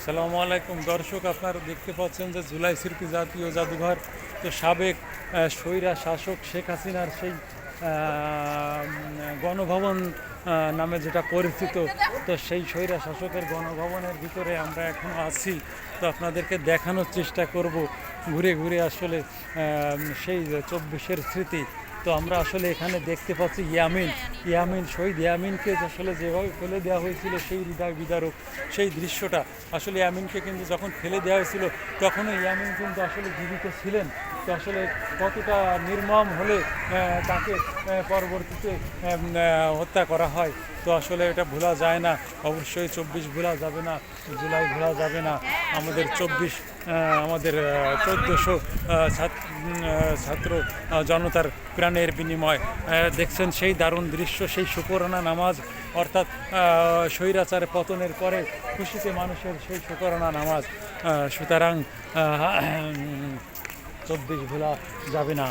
সালামু আলাইকুম দর্শক, আপনারা দেখতে পাচ্ছেন যে জুলাই স্মৃতি জাতীয় জাদুঘর। তো সাবেক স্বৈরা শাসক শেখ হাসিনার সেই গণভবন নামে যেটা পরিচিত, তো সেই স্বৈরা শাসকের গণভবনের ভিতরে আমরা এখনও আছি। তো আপনাদেরকে দেখানোর চেষ্টা করব ঘুরে ঘুরে আসলে সেই 24-এর স্মৃতি। তো আমরা আসলে এখানে দেখতে পাচ্ছি ইয়ামিন শহীদ ইয়ামিনকে আসলে যেভাবে ফেলে দেওয়া হয়েছিল, সেই হৃদয় বিদারক সেই দৃশ্যটা। আসলে ইয়ামিনকে কিন্তু যখন ফেলে দেওয়া হয়েছিল তখনও ইয়ামিন কিন্তু আসলে জীবিত ছিলেন। তো আসলে কতটা নির্মম হলে তাকে পরবর্তীতে হত্যা করা হয়, তো আসলে এটা ভোলা যায় না। অবশ্যই 24 ভোলা যাবে না, জুলাই ভোলা যাবে না। আমাদের 24 আমাদের 1400 ছাত্র জনতার প্রাণের বিনিময়। দেখছেন সেই দারুণ দৃশ্য, সেই শুকরানা নামাজ, অর্থাৎ স্বৈরাচার পতনের পরে খুশিতে মানুষের সেই শুকরানা নামাজ। সুতরাং 24 ভোলা যাবে না।